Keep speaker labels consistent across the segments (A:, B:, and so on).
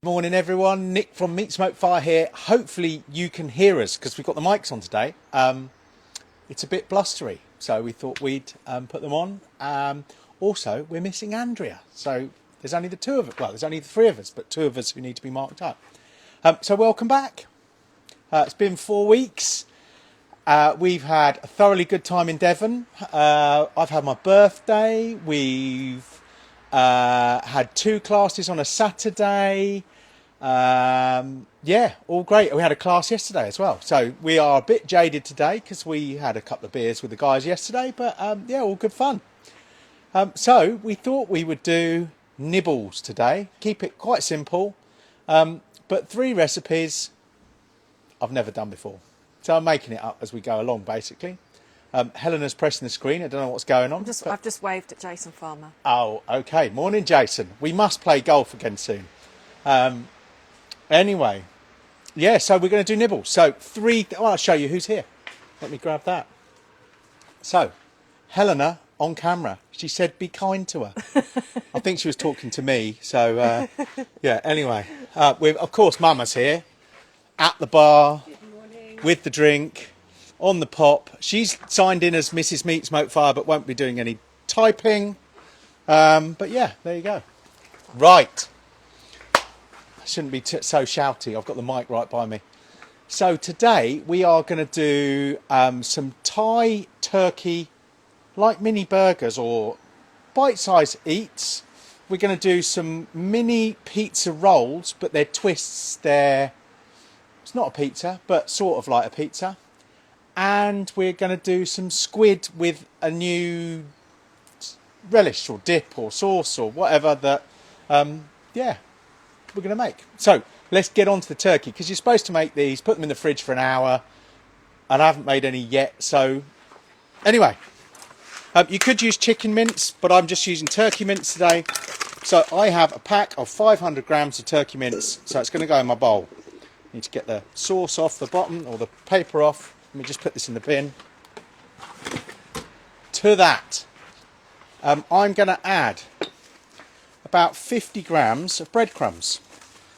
A: Morning everyone, Nick from Meat Smoke Fire here. Hopefully you can hear us because we've got the mics on today. It's a bit blustery, so we thought we'd put them on. Also, we're missing Andrea, so there's only the two of us. Well, there's only the three of us, but two of us who need to be marked up. So welcome back. It's been 4 weeks. We've had a thoroughly good time in Devon. I've had my birthday. We've had 2 classes on a Saturday. Yeah, all great. We had a class yesterday as well. So we are a bit jaded today because we had a couple of beers with the guys yesterday. But yeah, all good fun. So we thought we would do Nibbles today. Keep it quite simple. But 3 recipes I've never done before. So I'm making it up as we go along, basically. Helena's pressing the screen. I don't know what's going on.
B: I've just waved at Jason Farmer.
A: Oh, okay. Morning, Jason. We must play golf again soon. Anyway, yeah, so we're going to do Nibbles. So I'll show you who's here. Let me grab that. So, Helena on camera. She said be kind to her. I think she was talking to me. So, yeah, anyway. Of course, Mama's here at the bar with the drink. On the pop. She's signed in as Mrs. Meat Smoke Fire, but won't be doing any typing. But yeah, there you go. Right. I shouldn't be so shouty. I've got the mic right by me. So today we are going to do some Thai turkey, like mini burgers or bite-sized eats. We're going to do some mini pizza rolls, but they're twists. It's not a pizza, but sort of like a pizza. And we're going to do some squid with a new relish or dip or sauce or whatever that, yeah, we're going to make. So let's get on to the turkey, because you're supposed to make these, put them in the fridge for an hour, and I haven't made any yet. So anyway, you could use chicken mince, but I'm just using turkey mince today. So I have a pack of 500 grams of turkey mince, so it's going to go in my bowl. Need to get the sauce off the bottom, or the paper off. Let me just put this in the bin. To that, I'm going to add about 50 grams of breadcrumbs.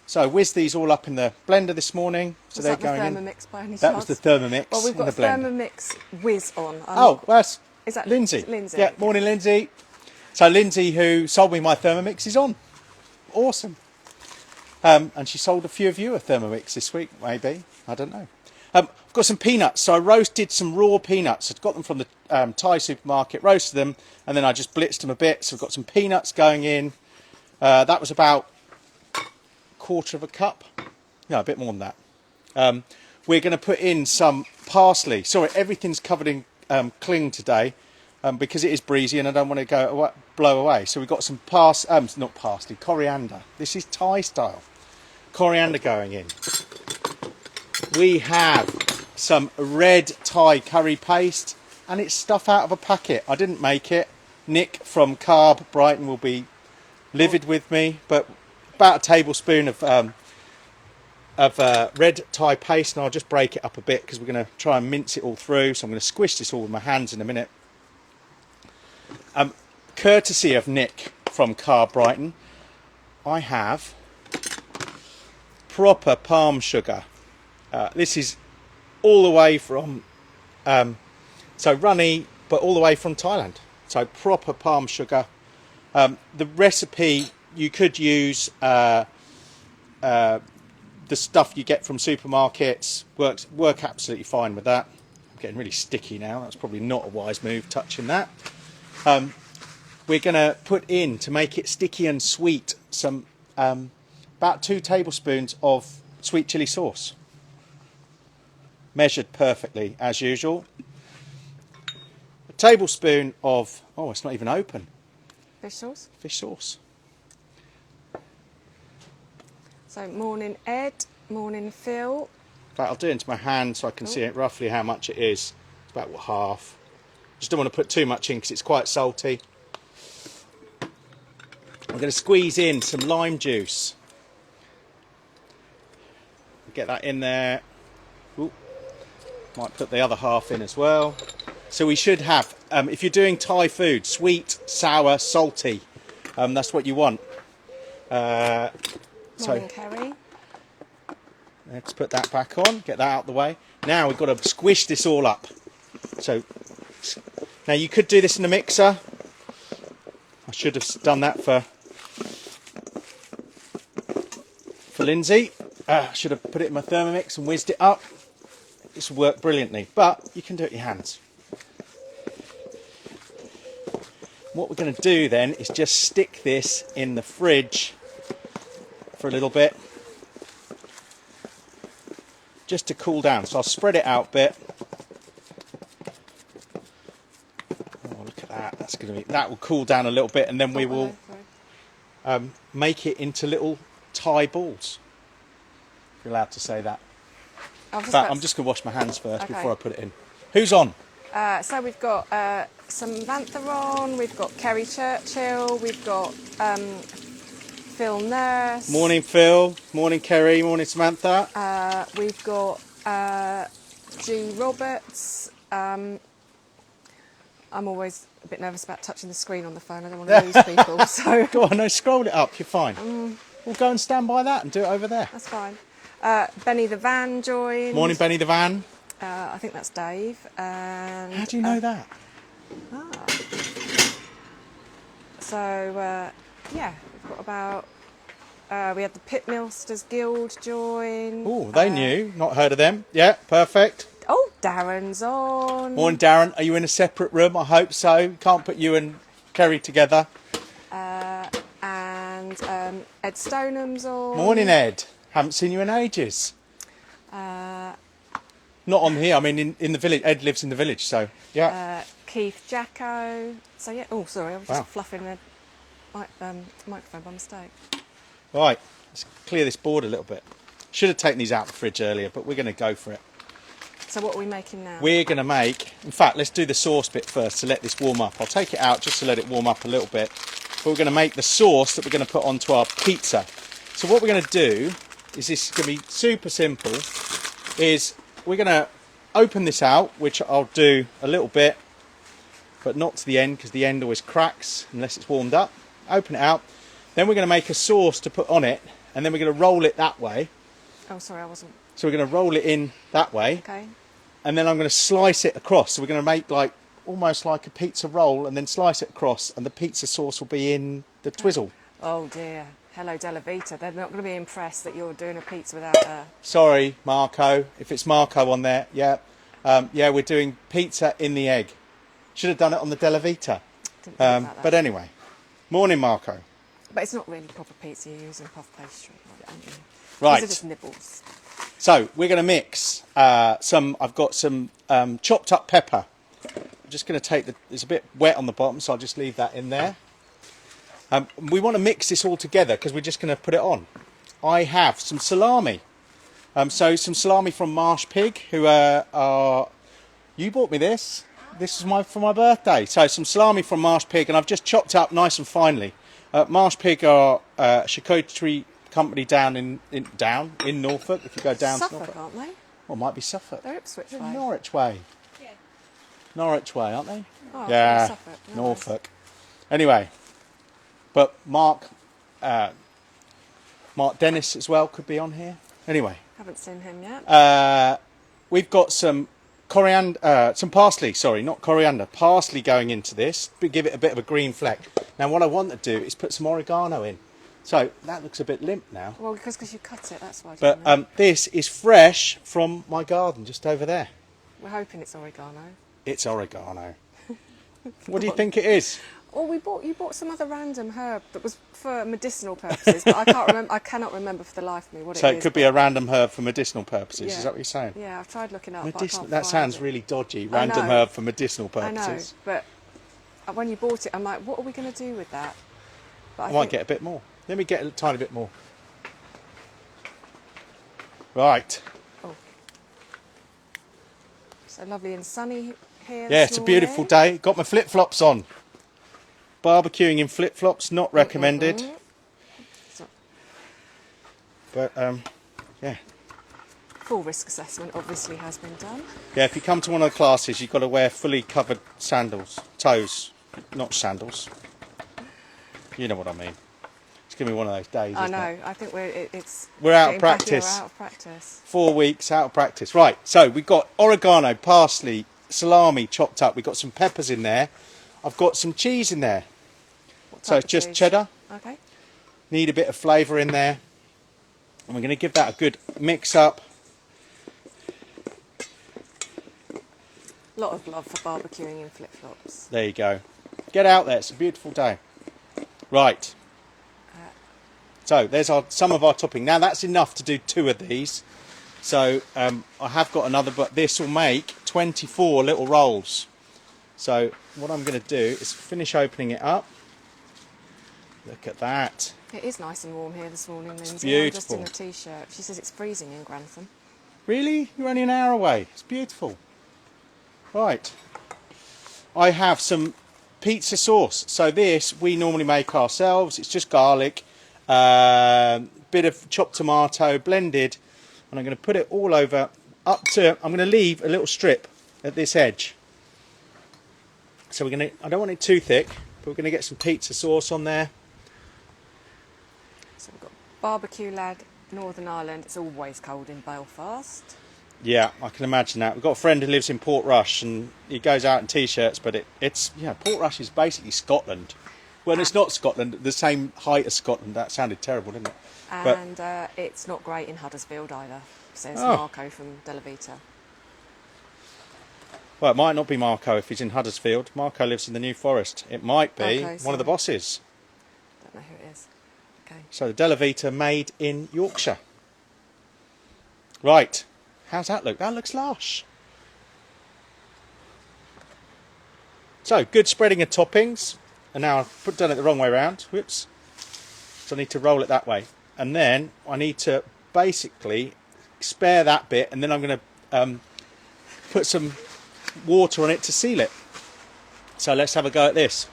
A: So I whizzed these all up in the blender this morning. So they're going in.
B: Thermomix by any chance?
A: That was the Thermomix.
B: Well, we've got
A: in the blender.
B: Thermomix whiz on.
A: Oh, that's
B: is that
A: Lindsay.
B: Lindsay.
A: Yeah, morning, Lindsay. So Lindsay, who sold me my Thermomix, is on. Awesome. And she sold a few of you a Thermomix this week, maybe. I don't know. I've got some peanuts, so I roasted some raw peanuts. I'd got them from the Thai supermarket, roasted them, and then I just blitzed them a bit. So I've got some peanuts going in. That was about 1/4 cup. No, a bit more than that. We're going to put in some parsley. Sorry, everything's covered in cling today because it is breezy and I don't want to blow away. So we've got some not parsley, coriander. This is Thai style. Coriander going in. We have some red Thai curry paste, and it's stuff out of a packet. I didn't make it. Nick from Carb Brighton will be livid with me, but about a tablespoon of red Thai paste, and I'll just break it up a bit because we're going to try and mince it all through. So I'm going to squish this all with my hands in a minute. Courtesy of Nick from Carb Brighton, I have proper palm sugar. This is all the way from, so runny, but all the way from Thailand. So proper palm sugar. The recipe, you could use the stuff you get from supermarkets. Work absolutely fine with that. I'm getting really sticky now. That's probably not a wise move, touching that. We're going to put in, to make it sticky and sweet, some about 2 tablespoons of sweet chili sauce. Measured perfectly, as usual. A tablespoon of, oh, it's not even open.
B: Fish sauce.
A: Fish sauce.
B: So morning Ed, morning Phil.
A: Right, I'll do it into my hand so I can see it roughly how much it is. It's about half. Just don't want to put too much in because it's quite salty. I'm going to squeeze in some lime juice. Get that in there. Ooh. Might put the other half in as well. So we should have, if you're doing Thai food, sweet, sour, salty. That's what you want.
B: Morning, Kerry.
A: Let's put that back on, get that out of the way. Now we've got to squish this all up. So, now you could do this in a mixer. I should have done that for Lindsay. I should have put it in my Thermomix and whizzed it up. This will work brilliantly, but you can do it with your hands. What we're going to do then is just stick this in the fridge for a little bit, just to cool down. So I'll spread it out a bit. Oh, look at that! That's going to be, that will cool down a little bit, and then we will make it into little Thai balls. If you're allowed to say that. But I'm just going to wash my hands first before I put it in. Who's on?
B: So we've got Samantha on, we've got Kerry Churchill, we've got Phil Nurse.
A: Morning, Phil. Morning, Kerry. Morning, Samantha.
B: We've got G Roberts. I'm always a bit nervous about touching the screen on the phone. I don't want to lose people. So
A: Go on, no, scroll it up. You're fine. We'll go and stand by that and do it over there.
B: that's fine. Benny the Van joined.
A: Morning, Benny the Van.
B: I think that's Dave. And,
A: How do you know that?
B: So, yeah, we've got about... we had the Pitmilsters Guild join.
A: Oh, they knew. Not heard of them. Yeah, perfect.
B: Oh, Darren's on.
A: Morning, Darren. Are you in a separate room? I hope so. Can't put you and Kerry together.
B: And Ed Stoneham's on.
A: Morning, Ed. Haven't seen you in ages. Not on here. I mean, in the village. Ed lives in the village, so yeah.
B: Keith Jacko. So yeah. Oh, sorry, I was just fluffing the microphone by mistake.
A: Right. Let's clear this board a little bit. Should have taken these out of the fridge earlier, but we're going to go for it.
B: So what are we making now?
A: We're going to make. In fact, let's do the sauce bit first to let this warm up. I'll take it out just to let it warm up a little bit. But we're going to make the sauce that we're going to put onto our pizza. So what we're going to do is, this is going to be super simple. Is we're going to open this out, which I'll do a little bit, but not to the end, because the end always cracks unless it's warmed up. Open it out. Then we're going to make a sauce to put on it, and then we're going to roll it that way.
B: Oh, sorry, I wasn't.
A: So we're going to roll it in that way.
B: Okay.
A: And then I'm going to slice it across. So we're going to make like almost like a pizza roll, and then slice it across, and the pizza sauce will be in the twizzle.
B: Oh dear. Hello, Della Vita. They're not going to be impressed that you're doing a pizza without a...
A: Sorry, Marco. If it's Marco on there, yeah. Yeah, we're doing pizza in the egg. Should have done it on the Della Vita.
B: Didn't think about that.
A: But anyway. Morning, Marco.
B: But it's not really proper pizza. You're using puff pastry.
A: Right.
B: These are just nibbles.
A: So we're going to mix I've got some chopped up pepper. I'm just going to take it's a bit wet on the bottom, so I'll just leave that in there. We want to mix this all together because we're just going to put it on. I have some salami. So some salami from Marsh Pig, who are... You bought me this. This is for my birthday. So some salami from Marsh Pig, and I've just chopped up nice and finely. Marsh Pig are a charcuterie company down in Norfolk. If you go down
B: Suffolk,
A: to Norfolk,
B: aren't they?
A: well, it might be Suffolk.
B: They're Ipswich
A: They're
B: way.
A: Norwich way.
C: Yeah.
A: Norwich way, aren't they?
B: Oh,
A: Yeah,
B: Suffolk. Nice.
A: Norfolk. Anyway, but Mark Dennis as well could be on here. Anyway,
B: Haven't seen him yet.
A: we've got some coriander, some parsley. Sorry, not coriander. Parsley going into this. But give it a bit of a green fleck. Now, what I want to do is put some oregano in. So that looks a bit limp now.
B: Well, because you cut it, that's why.
A: But this is fresh from my garden just over there.
B: We're hoping it's oregano.
A: It's oregano. What do you think it is?
B: Or you bought some other random herb that was for medicinal purposes, but I can't remember. I cannot remember for the life of me what
A: So
B: it is.
A: it could be a random herb for medicinal purposes.
B: Yeah.
A: Is that what you're saying?
B: Yeah, I've tried looking up. But I
A: Medicinal.
B: can't
A: That
B: find
A: sounds
B: it.
A: really dodgy.
B: I
A: Random
B: know.
A: herb for medicinal
B: I know,
A: purposes.
B: but when you bought it, I'm like, what are we going to do with that? But
A: I might get a bit more. Let me get a tiny bit more. Right.
B: Oh. So lovely and sunny here.
A: Yeah, it's a beautiful day. Got my flip-flops on. Barbecuing in flip-flops, not recommended.
B: So,
A: But, yeah.
B: full risk assessment obviously has been done.
A: Yeah, if you come to one of the classes, you've got to wear fully covered sandals. Toes, not sandals. You know what I mean. It's going to be one of those days,
B: I
A: isn't
B: know.
A: it?
B: I think it's.
A: We're out of
B: getting back here,
A: practice.
B: we're out of practice.
A: 4 weeks out of practice. Right, so we've got oregano, parsley, salami chopped up. We've got some peppers in there. I've got some cheese in there.
B: What
A: So
B: type
A: it's
B: of
A: just
B: cheese?
A: cheddar.
B: Okay.
A: Need a bit of flavour in there. And we're going to give that a good mix up.
B: A lot of love for barbecuing in flip-flops.
A: There you go. Get out there. It's a beautiful day. Right. So there's some of our topping. Now that's enough to do 2 of these. So I have got another, but this will make 24 little rolls. So what I'm going to do is finish opening it up. Look at that.
B: It is nice and warm here this morning, Lindsay.
A: beautiful.
B: I'm just in a t-shirt. She says it's freezing in Grantham.
A: Really? You're only an hour away. It's beautiful. Right. I have some pizza sauce. So this we normally make ourselves. It's just garlic, bit of chopped tomato blended, and I'm going to put it all over up to. I'm going to leave a little strip at this edge. So we're going to. I don't want it too thick, but we're going to get some pizza sauce on there.
B: So we've got barbecue lag, Northern Ireland. It's always cold in Belfast.
A: Yeah, I can imagine that. We've got a friend who lives in Portrush, and he goes out in t-shirts, but it's Portrush is basically Scotland. Well, it's not Scotland, the same height as Scotland. That sounded terrible, didn't it?
B: And it's not great in Huddersfield either, says
A: Oh.
B: Marco from Della Vita.
A: Well, it might not be Marco if he's in Huddersfield. Marco lives in the New Forest. It might be
B: Okay,
A: one of
B: sorry.
A: the bosses.
B: Don't know who it is. Okay.
A: So the Della Vita made in Yorkshire. Right. How's that look? That looks lush. So, good spreading of toppings. And now I've done it the wrong way around. Whoops. So I need to roll it that way. And then I need to basically spare that bit. And then I'm going to put some water on it to seal it. So let's have a go at this.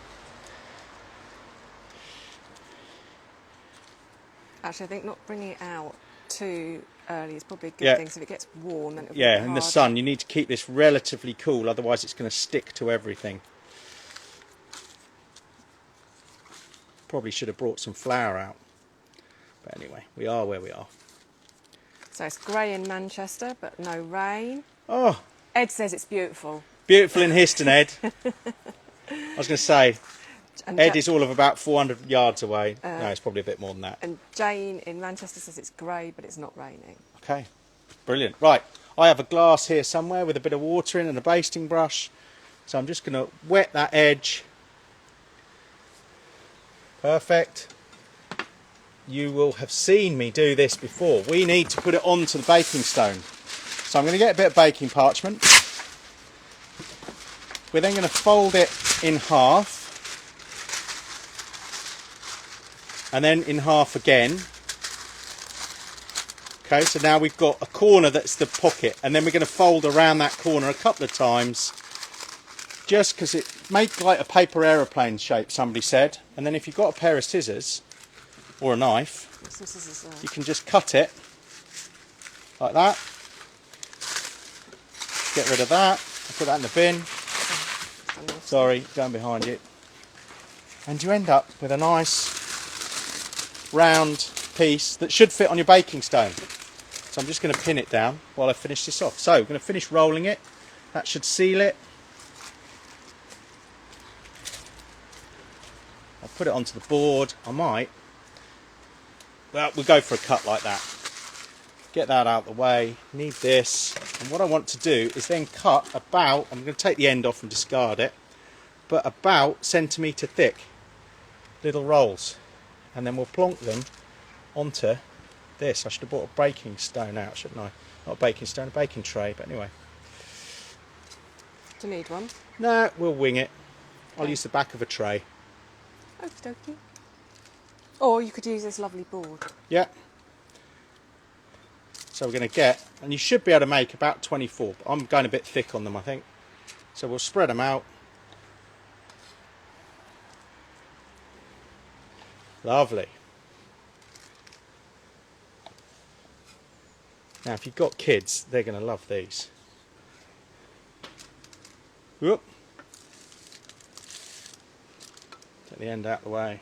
B: Actually, I think not bringing it out too early is probably a good thing. So if it gets warm, then it'll be a
A: Yeah,
B: bit
A: in the
B: harder.
A: sun. You need to keep this relatively cool, otherwise it's going to stick to everything. Probably should have brought some flour out. But anyway, we are where we are.
B: So it's grey in Manchester, but no rain.
A: Oh,
B: Ed says it's beautiful.
A: beautiful in Histon, Ed. I was going to say,
B: And
A: Ed is all of about 400 yards away. No,
B: Uh,
A: it's probably a bit more than that.
B: And Jane in Manchester says it's grey, but it's not raining.
A: Okay, brilliant. Right, I have a glass here somewhere with a bit of water in and a basting brush. So I'm just going to wet that edge. Perfect. You will have seen me do this before. We need to put it onto the baking stone. So I'm going to get a bit of baking parchment. We're then going to fold it in half. And then in half again. Okay, so now we've got a corner that's the pocket, and then we're going to fold around that corner a couple of times, just because it makes like a paper aeroplane shape, somebody said. And then if you've got a pair of scissors or a knife,
B: Some scissors there.
A: you can just cut it like that. Get rid of that. I'll put that in the bin. Sorry, going behind you. And you end up with a nice round piece that should fit on your baking stone. So I'm just going to pin it down while I finish this off. So I'm going to finish rolling it. That should seal it. I'll put it onto the board. I might. Well, we'll go for a cut like that. Get that out of the way. Need this. And what I want to do is then cut about, I'm going to take the end off and discard it, but about centimetre thick little rolls. And then we'll plonk them onto this. I should have brought a baking stone out, shouldn't I? Not a baking stone, a baking tray, but anyway.
B: Do you need one?
A: No, we'll wing it. I'll
B: Okay.
A: use the back of a tray.
B: Okie dokie. Or you could use this lovely board.
A: Yeah. So we're going to get, and you should be able to make about 24, but I'm going a bit thick on them, I think. So we'll spread them out. Lovely. Now, if you've got kids, they're going to love these. Whoop. Take the end out of the way.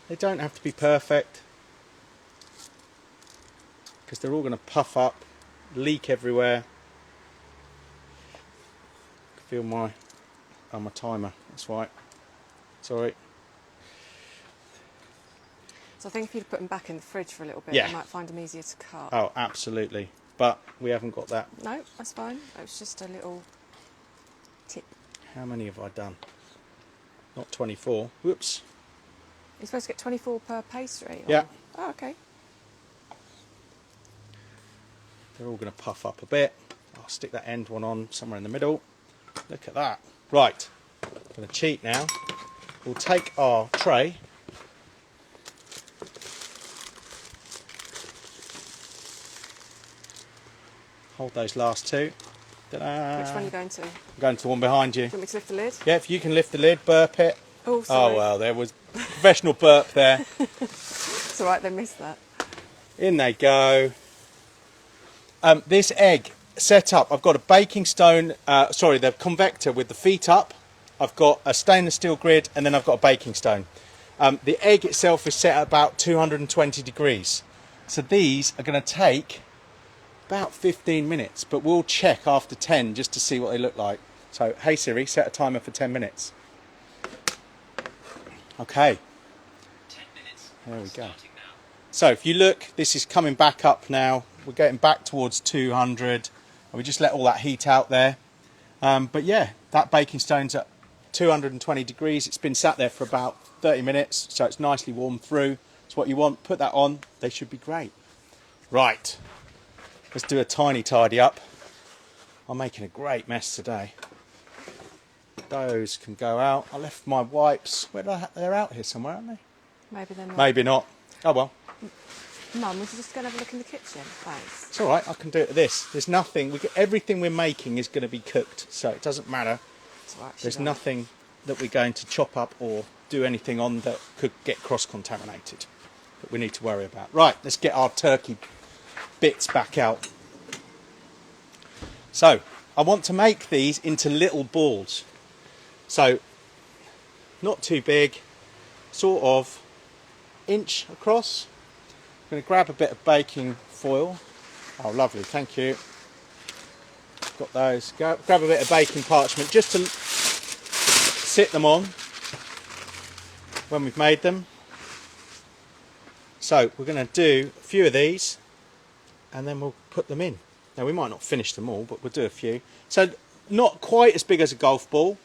A: They don't have to be perfect, because they're all going to puff up, leak everywhere. Feel my timer. That's right. Sorry.
B: So I think if you'd put them back in the fridge for a little bit,
A: Yeah.
B: you might find them easier to cut.
A: Oh, absolutely. But we haven't got that.
B: No, that's fine. It was just a little tip.
A: How many have I done? Not 24. Whoops.
B: You're supposed to get 24 per pastry? Or...
A: Yeah.
B: Oh, okay.
A: They're all going to puff up a bit. I'll stick that end one on somewhere in the middle. Look at that. Right. I'm going to cheat now. We'll take our tray. Hold those last two. Ta-da.
B: Which one are you going to?
A: I'm going to the one behind you.
B: Do you want me to lift the lid?
A: Yeah, if you can lift the lid, burp it.
B: Oh, sorry.
A: Oh, well, there was professional burp there.
B: It's all right, they missed that.
A: In they go. This egg set up, I've got a baking stone, the convector with the feet up. I've got a stainless steel grid, and then I've got a baking stone. The egg itself is set at about 220 degrees. So these are going to take about 15 minutes, but we'll check after 10 just to see what they look like. So, hey Siri, set a timer for 10 minutes. Okay.
C: 10 minutes.
A: There we go.
C: Starting now.
A: So if you look, this is coming back up now. We're getting back towards 200. And we just let all that heat out there. But yeah, that baking stone's at 220 degrees. It's been sat there for about 30 minutes, so it's nicely warmed through. It's what you want. Put that on. They should be great. Right. Let's do a tiny tidy up. I'm making a great mess today. Those can go out. I left my wipes. They're out here somewhere, aren't they?
B: Maybe they're not.
A: Maybe not. Oh well.
B: Mum, we should just go and have a look in the kitchen. Thanks.
A: It's all right. I can do it with this. There's nothing. Everything we're making is going to be cooked, so it doesn't matter.
B: It's all right,
A: There's
B: she's all
A: nothing that we're going to chop up or do anything on that could get cross-contaminated that we need to worry about. Right. Let's get our turkey bits back out. So I want to make these into little balls. So not too big, sort of inch across. I'm going to grab a bit of baking foil. Oh, lovely, thank you. Got those. Grab a bit of baking parchment just to sit them on when we've made them. So we're going to do a few of these and then we'll put them in. Now we might not finish them all, but we'll do a few. So not quite as big as a golf ball.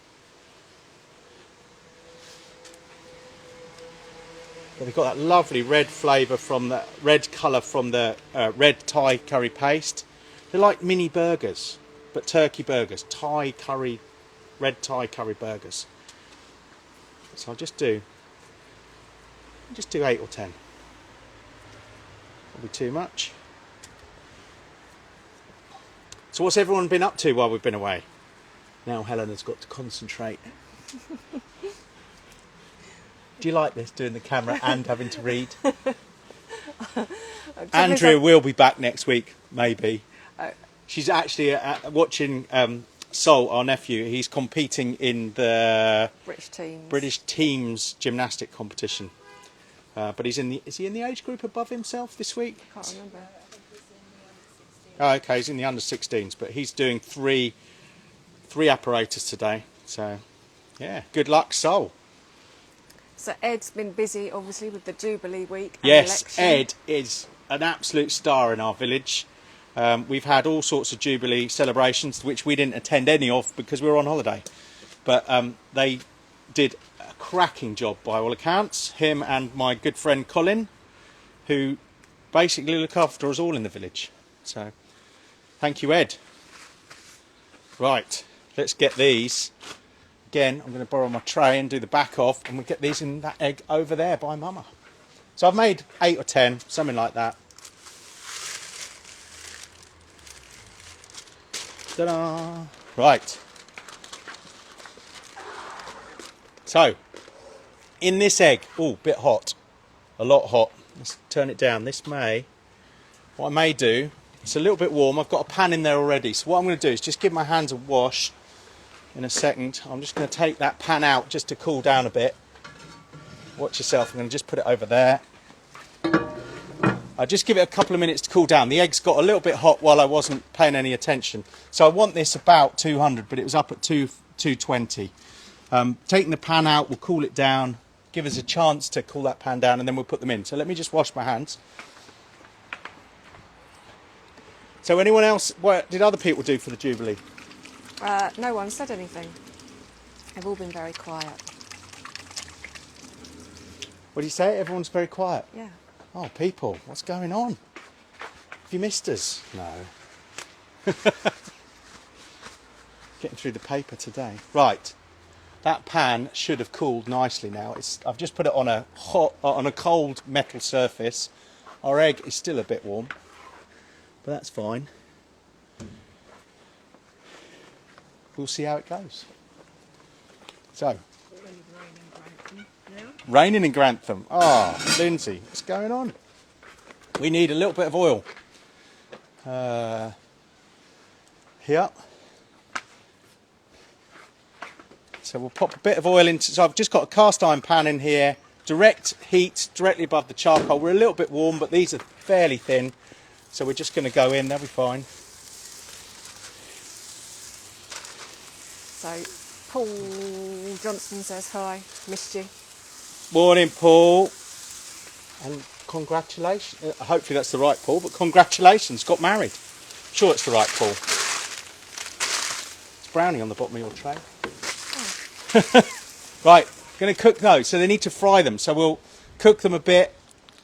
A: But they've got that lovely red flavour from the red colour from the red Thai curry paste. They're like mini burgers, but turkey burgers, red Thai curry burgers. So I'll just do 8 or 10. That'll be too much. So what's everyone been up to while we've been away? Now Helena's got to concentrate. Do you like this, doing the camera and having to read? Andrea will be back next week, maybe. She's actually watching Sol, our nephew. He's competing in the British teams gymnastic competition. But is he in the age group above himself this week?
B: I can't remember.
A: Oh, okay, he's in the under 16s, but he's doing three apparatus today. So, yeah, good luck, Sol.
B: So Ed's been busy, obviously, with the Jubilee week and
A: Yes,
B: election.
A: Ed is an absolute star in our village. We've had all sorts of Jubilee celebrations, which we didn't attend any of because we were on holiday. But they did a cracking job by all accounts. Him and my good friend Colin, who basically look after us all in the village. So, thank you, Ed. Right, let's get these. Again, I'm going to borrow my tray and do the back off, and we'll get these in that egg over there by Mama. So I've made 8 or 10, something like that. Ta-da! Right. So, in this egg, bit hot, a lot hot. Let's turn it down. What I may do, it's a little bit warm. I've got a pan in there already. So what I'm going to do is just give my hands a wash. In a second, I'm just going to take that pan out just to cool down a bit. Watch yourself. I'm going to just put it over there. I'll just give it a couple of minutes to cool down. The eggs got a little bit hot while I wasn't paying any attention. So I want this about 200, but it was up at 220. Taking the pan out will cool it down, give us a chance to cool that pan down, and then we'll put them in. So let me just wash my hands. So anyone else, what did other people do for the Jubilee?
B: No one said anything. They've all been very quiet.
A: What do you say? Everyone's very quiet.
B: Yeah.
A: Oh, people, what's going on? Have you missed us? No. Getting through the paper today. Right, that pan should have cooled nicely now. I've just put it on a cold metal surface. Our egg is still a bit warm, but that's fine. We'll see how it goes. So. Raining in Grantham. Ah, Lindsay, what's going on? We need a little bit of oil. Here. So we'll pop a bit of oil into. So I've just got a cast iron pan in here. Direct heat, directly above the charcoal. We're a little bit warm, but these are fairly thin. So we're just going to go in. They'll be fine.
B: So Paul Johnston says hi. Missed you.
A: Morning, Paul. And congratulations. Hopefully that's the right Paul, but congratulations. Got married. Sure it's the right Paul. It's brownie on the bottom of your tray. Oh. Right, going to cook those. So they need to fry them. So we'll cook them a bit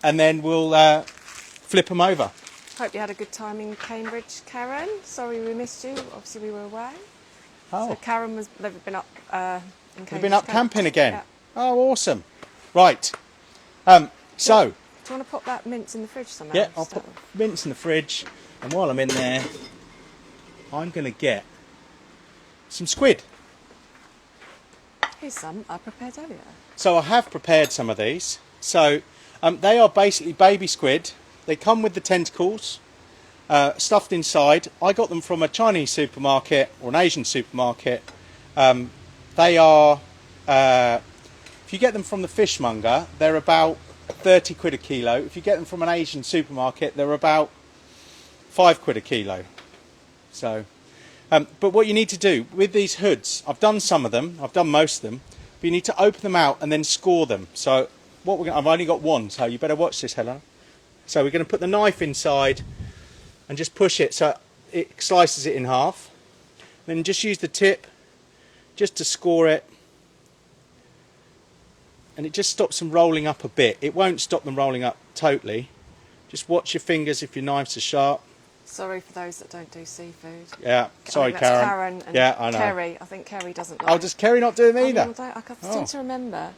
A: and then we'll flip them over.
B: Hope you had a good time in Cambridge, Karen. Sorry we missed you. Obviously we were away.
A: Oh.
B: So Karen they've been up in Cambridge.
A: They've been up camping again.
B: Yeah.
A: Oh, awesome. Right. So.
B: Do you want to pop that mince in the fridge somehow?
A: Yeah, I'll put mince in the fridge. And while I'm in there, I'm going to get some squid.
B: Here's some I prepared earlier.
A: So I have prepared some of these. So they are basically baby squid. They come with the tentacles stuffed inside. I got them from a Chinese supermarket or an Asian supermarket. They are... if you get them from the fishmonger, they're about 30 quid a kilo. If you get them from an Asian supermarket, they're about 5 quid a kilo. So, but what you need to do with these hoods, I've done some of them, I've done most of them, but you need to open them out and then score them. So what I've only got one, so you better watch this, Helen. So we're going to put the knife inside and just push it so it slices it in half. Then just use the tip just to score it. And it just stops them rolling up a bit. It won't stop them rolling up totally. Just watch your fingers if your knives are sharp.
B: Sorry for those that don't do seafood.
A: Yeah, sorry,
B: that's
A: Karen.
B: Karen and
A: yeah, I know.
B: Kerry. I think Kerry doesn't like.
A: Oh, does Kerry not do them either?
B: I seem to remember.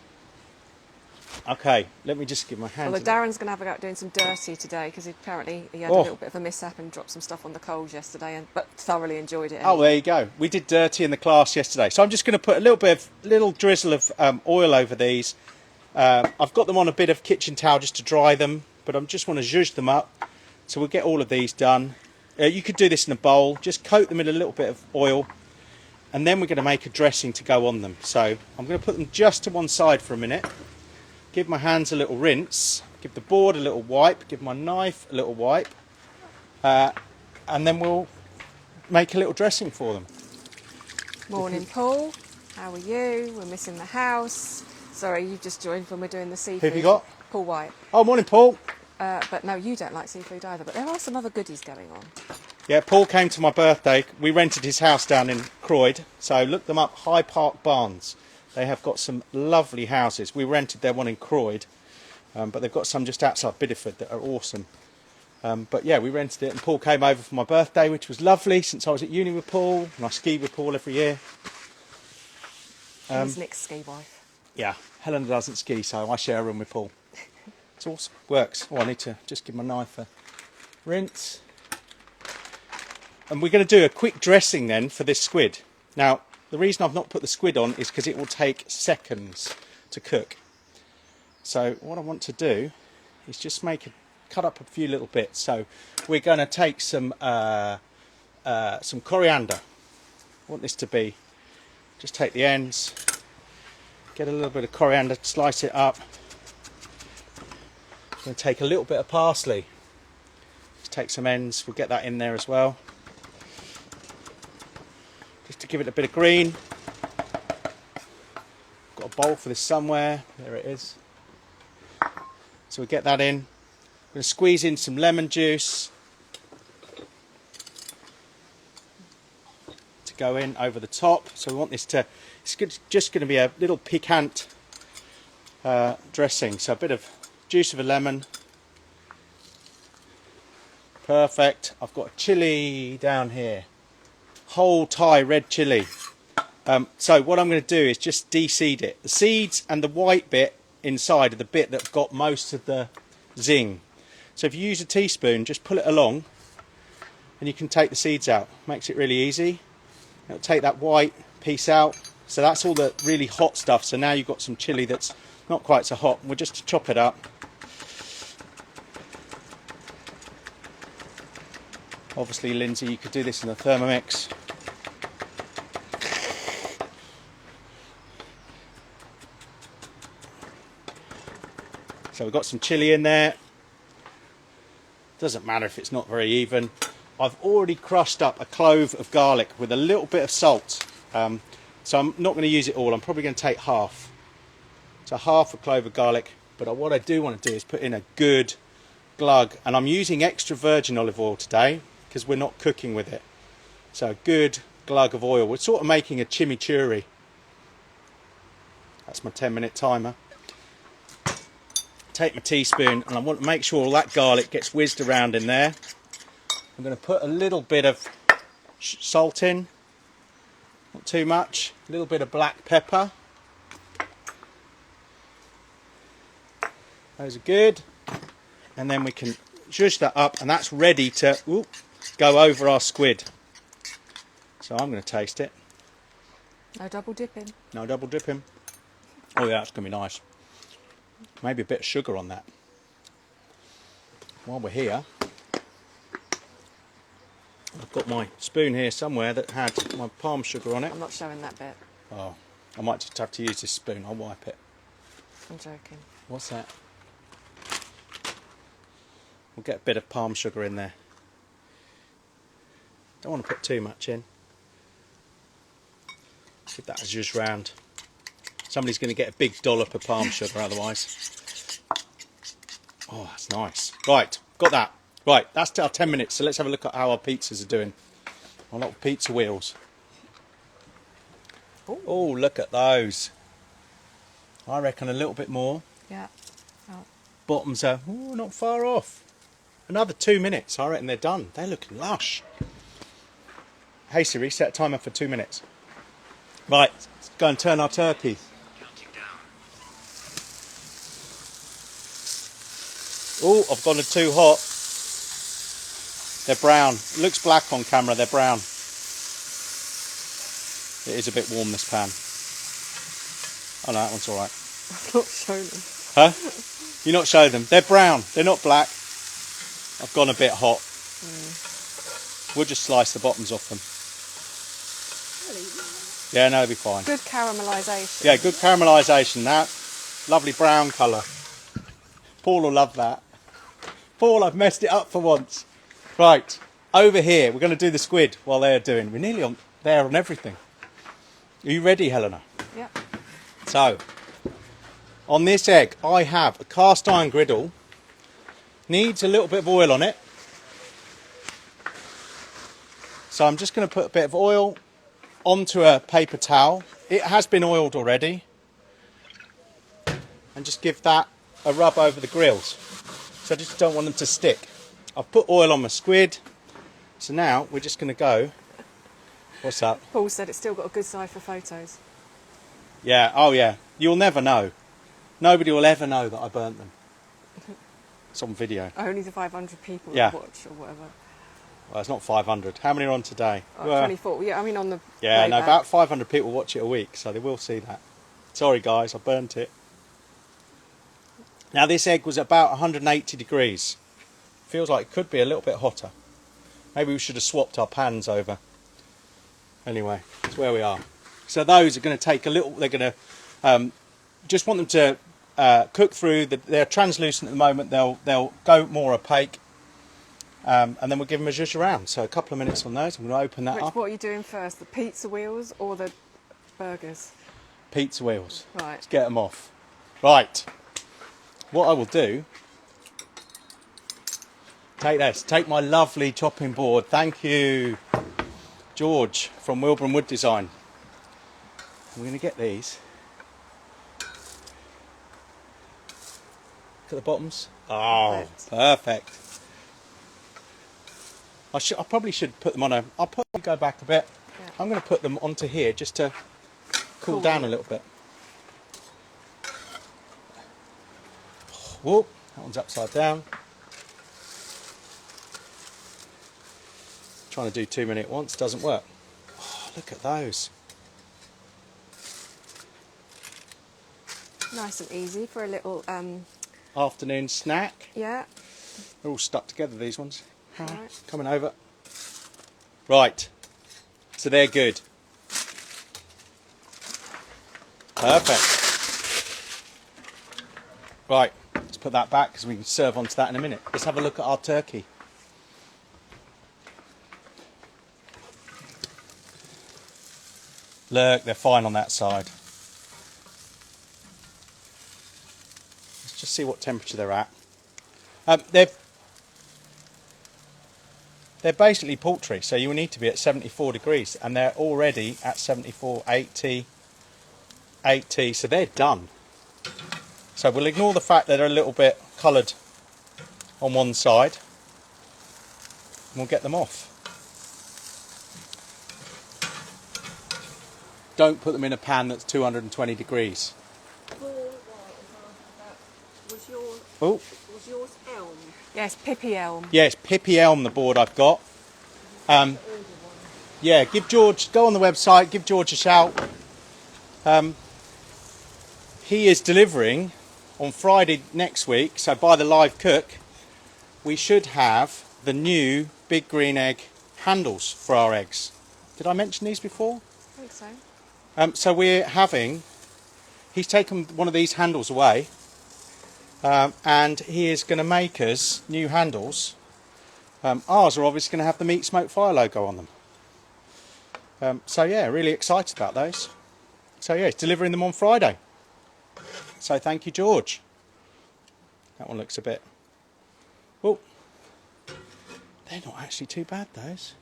A: Okay, let me just give my hand.
B: Although Darren's going to have a go at doing some dirty today because apparently he had a little bit of a mishap and dropped some stuff on the coals yesterday, but thoroughly enjoyed it. Anyway.
A: Oh, there you go. We did dirty in the class yesterday, so I'm just going to put a little drizzle of oil over these. I've got them on a bit of kitchen towel just to dry them, but I just want to zhuzh them up. So we'll get all of these done. You could do this in a bowl. Just coat them in a little bit of oil, and then we're going to make a dressing to go on them. So I'm going to put them just to one side for a minute. Give my hands a little rinse, give the board a little wipe, give my knife a little wipe, and then we'll make a little dressing for them.
B: Morning, Paul. How are you? We're missing the house. Sorry, you've just joined when we're doing the seafood.
A: Who have you got?
B: Paul White.
A: Oh, morning, Paul.
B: But no, you don't like seafood either, but there are some other goodies going on.
A: Yeah, Paul came to my birthday. We rented his house down in Croyd, so look them up, High Park Barns. They have got some lovely houses. We rented their one in Croyd, but they've got some just outside Bideford that are awesome. But yeah, we rented it, and Paul came over for my birthday, which was lovely since I was at uni with Paul, and I ski with Paul every year.
B: He's Nick's ski wife.
A: Yeah, Helen doesn't ski, so I share a room with Paul. It's awesome. Works. Oh, I need to just give my knife a rinse. And we're going to do a quick dressing then for this squid. Now, the reason I've not put the squid on is because it will take seconds to cook. So what I want to do is just cut up a few little bits. So we're going to take some coriander. I want this to be, just take the ends, get a little bit of coriander, slice it up. going to take a little bit of parsley. Just take some ends, we'll get that in there as well. Just to give it a bit of green. Got a bowl for this somewhere, there it is. So we get that in. I'm going to squeeze in some lemon juice to go in over the top. So we want this to, just going to be a little piquant dressing. So a bit of juice of a lemon. Perfect. I've got a chilli down here. Whole Thai red chilli. So what I'm going to do is just de-seed it. The seeds and the white bit inside are the bit that got most of the zing. So if you use a teaspoon, just pull it along and you can take the seeds out. Makes it really easy. It'll take that white piece out. So that's all the really hot stuff. So now you've got some chilli that's not quite so hot. We'll just chop it up. Obviously, Lindsay, you could do this in a Thermomix. So we've got some chilli in there. Doesn't matter if it's not very even. I've already crushed up a clove of garlic with a little bit of salt. So I'm not going to use it all. I'm probably going to take half. So half a clove of garlic. But what I do want to do is put in a good glug. And I'm using extra virgin olive oil today because we're not cooking with it. So a good glug of oil. We're sort of making a chimichurri. That's my 10-minute timer. Take my teaspoon and I want to make sure all that garlic gets whizzed around in there. I'm going to put a little bit of salt in, not too much, a little bit of black pepper. Those are good. And then we can zhuzh that up and that's ready to go over our squid. So I'm going to taste it.
B: No double dipping.
A: No double dipping. Oh yeah, that's going to be nice. Maybe a bit of sugar on that. While we're here, I've got my spoon here somewhere that had my palm sugar on it.
B: I'm not showing that bit.
A: Oh, I might just have to use this spoon. I'll wipe it.
B: I'm joking.
A: What's that? We'll get a bit of palm sugar in there. Don't want to put too much in. Give that a zhuzh round. Somebody's going to get a big dollop of palm sugar otherwise. Oh, that's nice. Right, got that. Right, that's our 10 minutes. So let's have a look at how our pizzas are doing. Our little pizza wheels.
B: Ooh.
A: Oh, look at those. I reckon a little bit more.
B: Yeah. Oh.
A: Bottoms are not far off. Another 2 minutes. I reckon they're done. They're looking lush. Hey Siri, set a timer for 2 minutes. Right, let's go and turn our turkey.
C: Counting down.
A: Oh, I've gone too hot. They're brown. It looks black on camera, they're brown. It is a bit warm, this pan. Oh no, that one's alright.
B: I'm not showing them.
A: Huh? You're not showing them. They're brown, they're not black. I've gone a bit hot. We'll just slice the bottoms off them. Yeah, no, it'll be fine.
B: Good caramelisation.
A: Yeah, good caramelisation. That lovely brown colour. Paul will love that. Paul, I've messed it up for once. Right, over here, we're going to do the squid while they're doing. We're nearly there on everything. Are you ready, Helena?
B: Yeah.
A: So, on this egg, I have a cast iron griddle. Needs a little bit of oil on it. So I'm just going to put a bit of oil onto a paper towel. It has been oiled already. And just give that a rub over the grills. So I just don't want them to stick. I've put oil on my squid. So now we're just going to go. What's up?
B: Paul said it's still got a good side for photos.
A: Yeah, oh yeah. You'll never know. Nobody will ever know that I burnt them. It's on video.
B: Only the 500 people
A: Yeah.
B: that watch or whatever.
A: Well, it's not 500. How many are on today?
B: Oh,
A: Well,
B: 24. Yeah, I mean on the
A: yeah,
B: way
A: no,
B: back.
A: about 500 people watch it a week, so they will see that. Sorry guys, I burnt it. Now this egg was about 180 degrees. Feels like it could be a little bit hotter. Maybe we should have swapped our pans over. Anyway, that's where we are. So those are going to take a little, they're going to, just want them to cook through. They're translucent at the moment. They'll go more opaque, and then we'll give them a zhuzh around. So a couple of minutes on those. I'm going to open that
B: Rich,
A: up.
B: what are you doing first? The pizza wheels or the burgers?
A: Pizza wheels.
B: Right.
A: Let's get them off. Right. What I will do. Take this. Take my lovely chopping board. Thank you, George from Wilburn Wood Design. I'm going to get these. Look at the bottoms. Oh, perfect. I probably should put them on a. I'll probably go back a bit.
B: Yeah.
A: I'm going to put them onto here just to cool down a little bit. Whoop, that one's upside down. Trying to do too many at once doesn't work. Oh, look at those.
B: Nice and easy for a little.
A: Afternoon snack.
B: Yeah.
A: They're all stuck together, these ones.
B: Right.
A: Coming over. Right. So they're good. Perfect. Right. Let's put that back because we can serve onto that in a minute. Let's have a look at our turkey. Look, they're fine on that side. Let's just see what temperature they're at. They're basically poultry, so you will need to be at 74 degrees, and they're already at 74, 80, so they're done. So we'll ignore the fact that they're a little bit coloured on one side, and we'll get them off. Don't put them in a pan that's 220 degrees. Oh,
D: Was yours elm?
B: Yes, Pippi elm.
A: yeah, it's Pippi Elm, the board I've got. Yeah, give George, go on the website, give George a shout. He is delivering on Friday next week, so by the live cook, we should have the new big green egg handles for our eggs. Did I mention these before?
B: I think so.
A: So we're having, he's taken one of these handles away, and he is going to make us new handles. Ours are obviously going to have the Meat Smoke Fire logo on them. So yeah, really excited about those. So yeah, he's delivering them on Friday. So thank you, George. That one looks a bit, well, they're not actually too bad, those.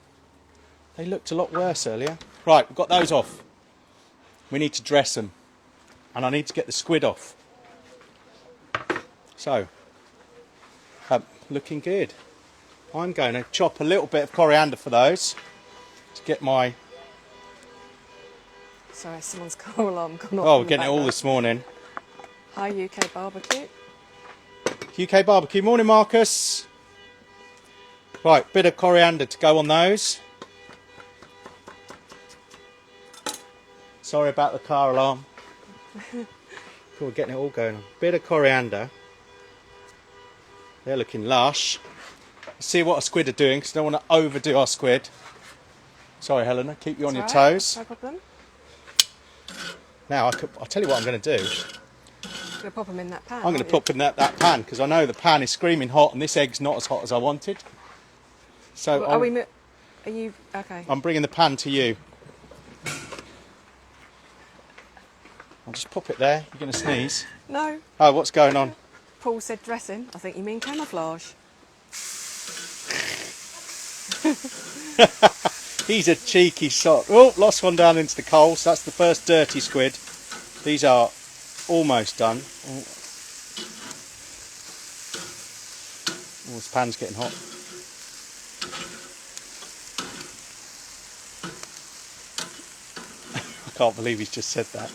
A: They looked a lot worse earlier. Right, we've got those off. We need to dress them, and I need to get the squid off. So, looking good. I'm going to chop a little bit of coriander for those to get my.
B: Sorry, someone's car alarm gone off.
A: Oh,
B: in
A: we're
B: the
A: getting it all
B: background.
A: this morning.
B: Hi, UK barbecue.
A: UK barbecue. Morning, Marcus. Right, bit of coriander to go on those. Sorry about the car alarm. We're getting it all going on. Bit of coriander. They're looking lush. Let's see what our squid are doing, because I don't want to overdo our squid. Sorry, Helena, keep you on your
B: It's all right,
A: toes.
B: No problem.
A: Now, I'll tell you what I'm going to do.
B: You're going to pop them in that pan.
A: I'm going to
B: aren't you?
A: pop in that pan, because I know the pan is screaming hot, and this egg's not as hot as I wanted. So
B: Well, are you okay?
A: I'm bringing the pan to you. I'll just pop it there. You're going to sneeze.
B: No.
A: Oh, what's going on?
B: Paul said dressing. I think you mean camouflage.
A: He's a cheeky sot. Oh, lost one down into the coals. That's the first dirty squid. These are almost done. Oh, this pan's getting hot. I can't believe he's just said that.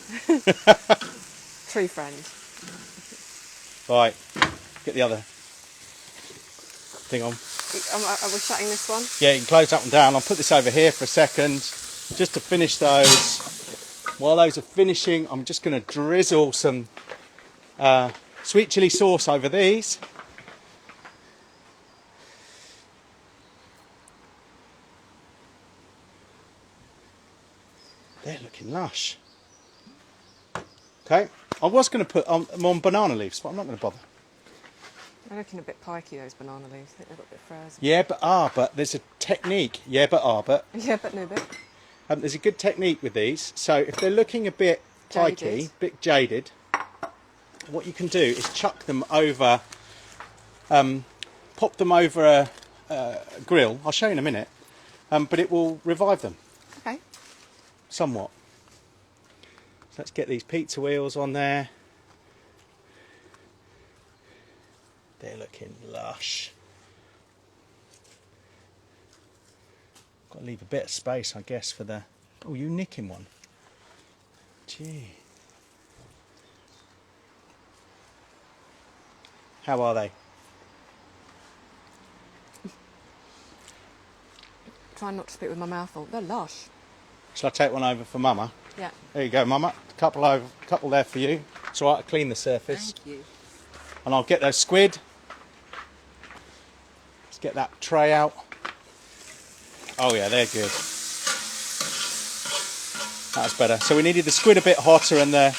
B: True friend.
A: Right, get the other thing on.
B: Are we shutting this one?
A: Yeah, you can close that one down. I'll put this over here for a second, just to finish those. While those are finishing, I'm just going to drizzle some sweet chilli sauce over these. They're looking lush. Okay, I was going to put them on banana leaves, but I'm not going to bother.
B: They're looking a bit pikey, those banana leaves. I think they've got a bit frozen.
A: Yeah, but there's a technique. Yeah, but
B: Yeah, but no bit.
A: there's a good technique with these. So if they're looking a bit pikey,
B: Jaded.
A: bit jaded, what you can do is chuck them over, pop them over a grill. I'll show you in a minute, but it will revive them
B: Okay.
A: somewhat. So let's get these pizza wheels on there. They're looking lush. Got to leave a bit of space, I guess, for the... Oh, you nicking one. Gee. How are they?
B: Trying not to spit with my mouth full. They're lush.
A: Shall I take one over for Mama?
B: Yeah.
A: There you go, Mama. Couple there for you. It's all right, I'll clean the surface.
B: Thank you.
A: And I'll get those squid. Let's get that tray out. Oh yeah, they're good. That's better. So we needed the squid a bit hotter and the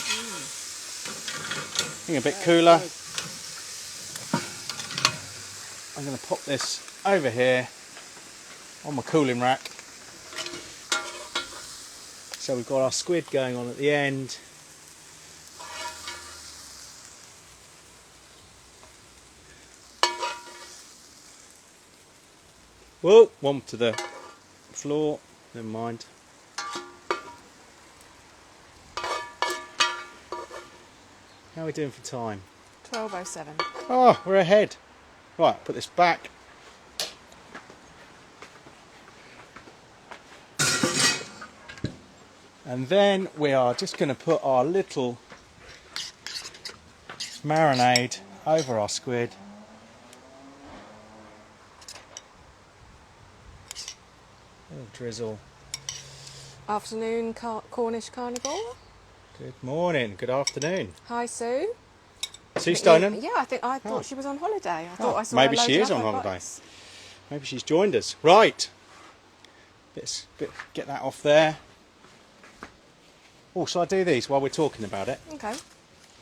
A: thing a bit cooler. I'm going to pop this over here on my cooling rack. So we've got our squid going on at the end. Whoa, one to the floor, never mind. How are we doing for time?
B: 12:07.
A: Oh, we're ahead. Right, put this back. And then we are just going to put our little marinade over our squid. Little drizzle.
B: Afternoon, Cornish carnivore.
A: Good morning, good afternoon.
B: Hi, Sue.
A: Sue Stonen?
B: Yeah, I thought
A: Oh.
B: she was on holiday. I thought
A: Oh,
B: I saw
A: maybe
B: her
A: she
B: loading
A: is
B: up
A: on
B: her
A: holiday.
B: box.
A: Maybe she's joined us. Right. Get that off there. Oh, shall I do these while we're talking about it?
B: Okay.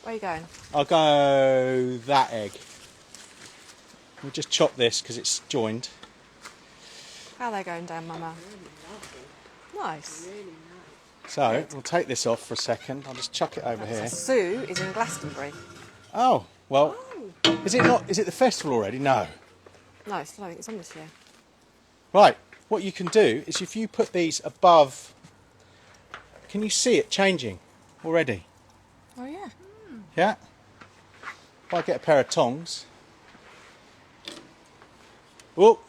B: Where are you going?
A: I'll go that egg. We'll just chop this because it's joined.
B: How are they going down, Mama? Nice.
A: So we'll take this off for a second. I'll just chuck it over here.
B: Sue is in Glastonbury.
A: Oh, well, is it not? Is it the festival already? No.
B: No, I don't think it's on this year.
A: Right. What you can do is if you put these above, can you see it changing already?
B: Oh, yeah.
A: Yeah. If I get a pair of tongs. Oh,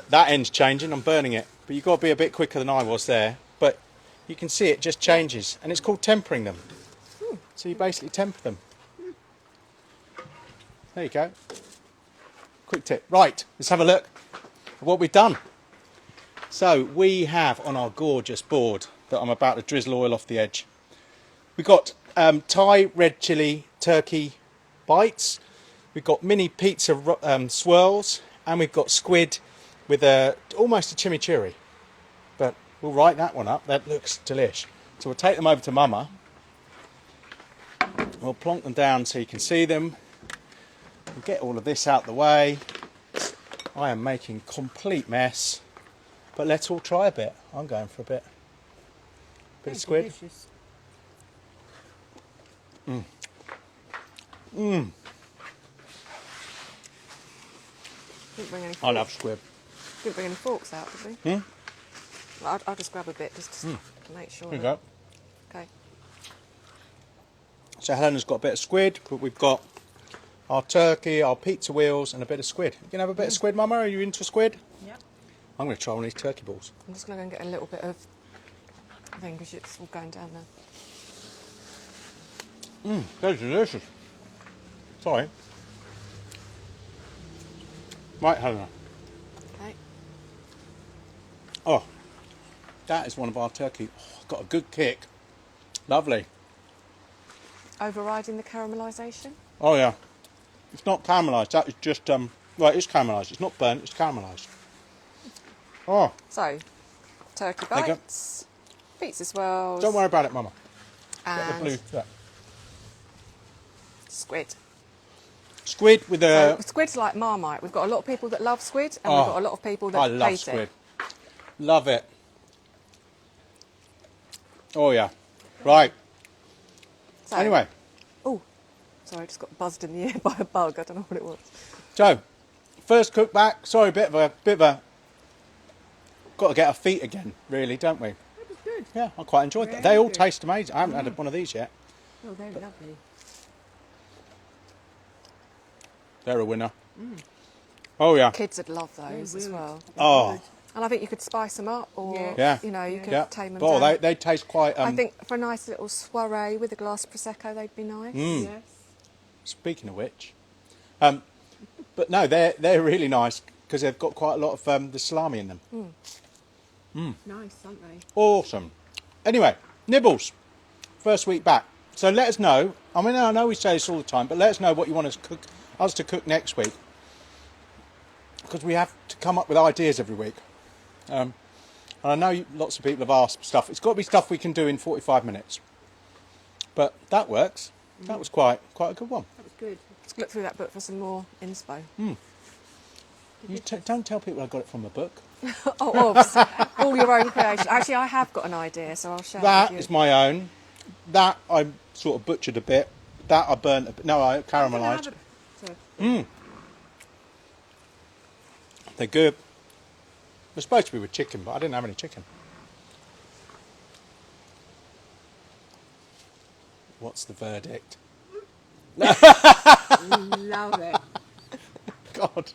A: that end's changing. I'm burning it. But you've got to be a bit quicker than I was there. But you can see it just changes. And it's called tempering them. So you basically temper them. There you go. Quick tip. Right, let's have a look at what we've done. So we have on our gorgeous board that I'm about to drizzle oil off the edge. We've got Thai red chili turkey bites. We've got mini pizza swirls. And we've got squid with almost a chimichurri. But we'll write that one up. That looks delish. So we'll take them over to Mama. We'll plonk them down so you can see them. We'll get all of this out the way. I am making complete mess. But let's all try a bit. I'm going for a bit. Bit of squid.
B: Didn't bring any forks.
A: I love squid.
B: Didn't bring any forks out, did we? Well, I'll just grab a bit just to make sure.
A: Here you
B: that-
A: go.
B: Okay.
A: So Helena's got a bit of squid, but we've got our turkey, our pizza wheels, and a bit of squid. You can have a bit of squid, Mama? Are you into squid?
B: Yep.
A: I'm going to try one of these turkey balls.
B: I'm just going to go and get a little bit of thing because it's all going down there.
A: They're delicious. Sorry. Right, Helena.
B: Okay.
A: Oh, that is one of our turkey. Oh, got a good kick. Lovely.
B: Overriding the caramelisation.
A: Oh yeah. It's not caramelised. That is just well, it's caramelised. It's not burnt. It's caramelised. Oh,
B: So, turkey
A: you go.
B: bites, pizza swirls,
A: don't worry about it, Mama. Get the
B: and
A: blue. Yeah.
B: squid.
A: Squid with
B: So
A: a...
B: squid's like Marmite. We've got a lot of people that love squid, and we've got a lot of people that
A: I love
B: hate
A: squid.
B: it.
A: Love it. Oh, yeah. Right.
B: So,
A: Anyway,
B: Oh, sorry, I just got buzzed in the ear by a bug. I don't know what it was.
A: so first cook back. Sorry, bit of a. Got to get our feet again, really, don't we?
D: That was good.
A: Yeah, I quite enjoyed that.
D: Very
A: They all
D: good.
A: taste amazing. I haven't had one of these yet.
D: Oh, they're lovely.
A: They're a winner. Oh yeah.
B: Kids would love those as
D: will.
B: well.
A: Oh
B: And I think you could spice them up, or
A: Yeah.
B: you know, you could
A: yeah.
B: tame them
A: Oh,
B: down.
A: they taste quite.
B: I think for a nice little soiree with a glass of prosecco, they'd be nice.
D: Yes.
A: Speaking of which, but no, they're really nice because they've got quite a lot of the salami in them.
D: Nice, aren't they?
A: Awesome. Anyway, Nibbles, first week back. So let us know. I mean, I know we say this all the time, but let us know what you want us to cook next week, because we have to come up with ideas every week. And I know lots of people have asked stuff. It's got to be stuff we can do in 45 minutes. But that works. That was quite a good one.
D: That was good.
B: Let's look through that book for some more inspo.
A: You don't tell people I got it from a book.
B: All your own creation. Actually, I have got an idea, so I'll share
A: That
B: it with
A: is
B: you.
A: my own. That I sort of butchered a bit. That I burnt a bit. No, I caramelised.
D: So,
A: They're good. They're supposed to be with chicken, but I didn't have any chicken. What's the verdict?
D: love it.
A: God.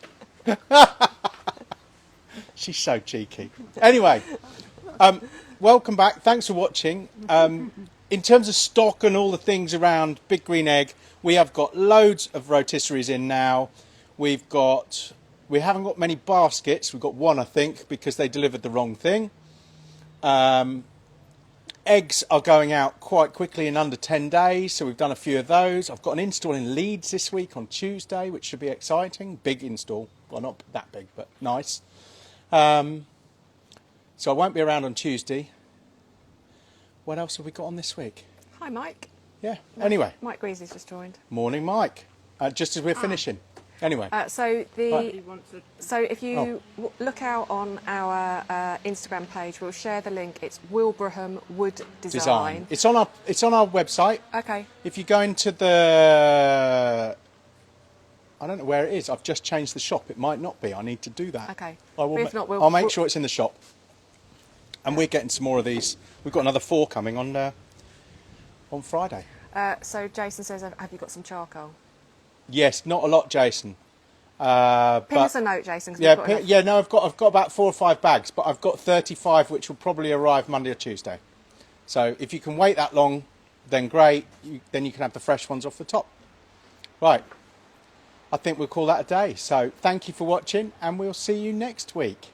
A: She's so cheeky. Anyway, welcome back. Thanks for watching. In terms of stock and all the things around Big Green Egg, we have got loads of rotisseries in now. We haven't got many baskets. We've got one, I think, because they delivered the wrong thing. Eggs are going out quite quickly in under 10 days, so we've done a few of those. I've got an install in Leeds this week on Tuesday, which should be exciting. Big install. Well, not that big, but nice. So I won't be around on Tuesday. What else have we got on this week?
B: Hi, Mike.
A: Yeah, anyway.
B: Mike Greasley's just joined.
A: Morning, Mike. Just as we're finishing. Anyway.
B: So
D: He wants a
B: So if you look out on our Instagram page, we'll share the link. It's Wilbraham Wood Design.
A: It's on our website.
B: Okay.
A: If you go into the, I don't know where it is. I've just changed the shop. It might not be. I need to do that.
B: Okay.
A: I will
B: But if not,
A: I'll make sure it's in the shop. And we're getting some more of these. We've got another 4 coming on Friday.
B: So Jason says, have you got some charcoal?
A: Yes, not a lot, Jason.
B: Ping
A: But
B: us a note, Jason. 'Cause
A: yeah,
B: we've got enough.
A: yeah. No, I've got about 4 or 5 bags, but I've got 35, which will probably arrive Monday or Tuesday. So if you can wait that long, then great. Then you can have the fresh ones off the top. Right. I think we'll call that a day. So thank you for watching, and we'll see you next week.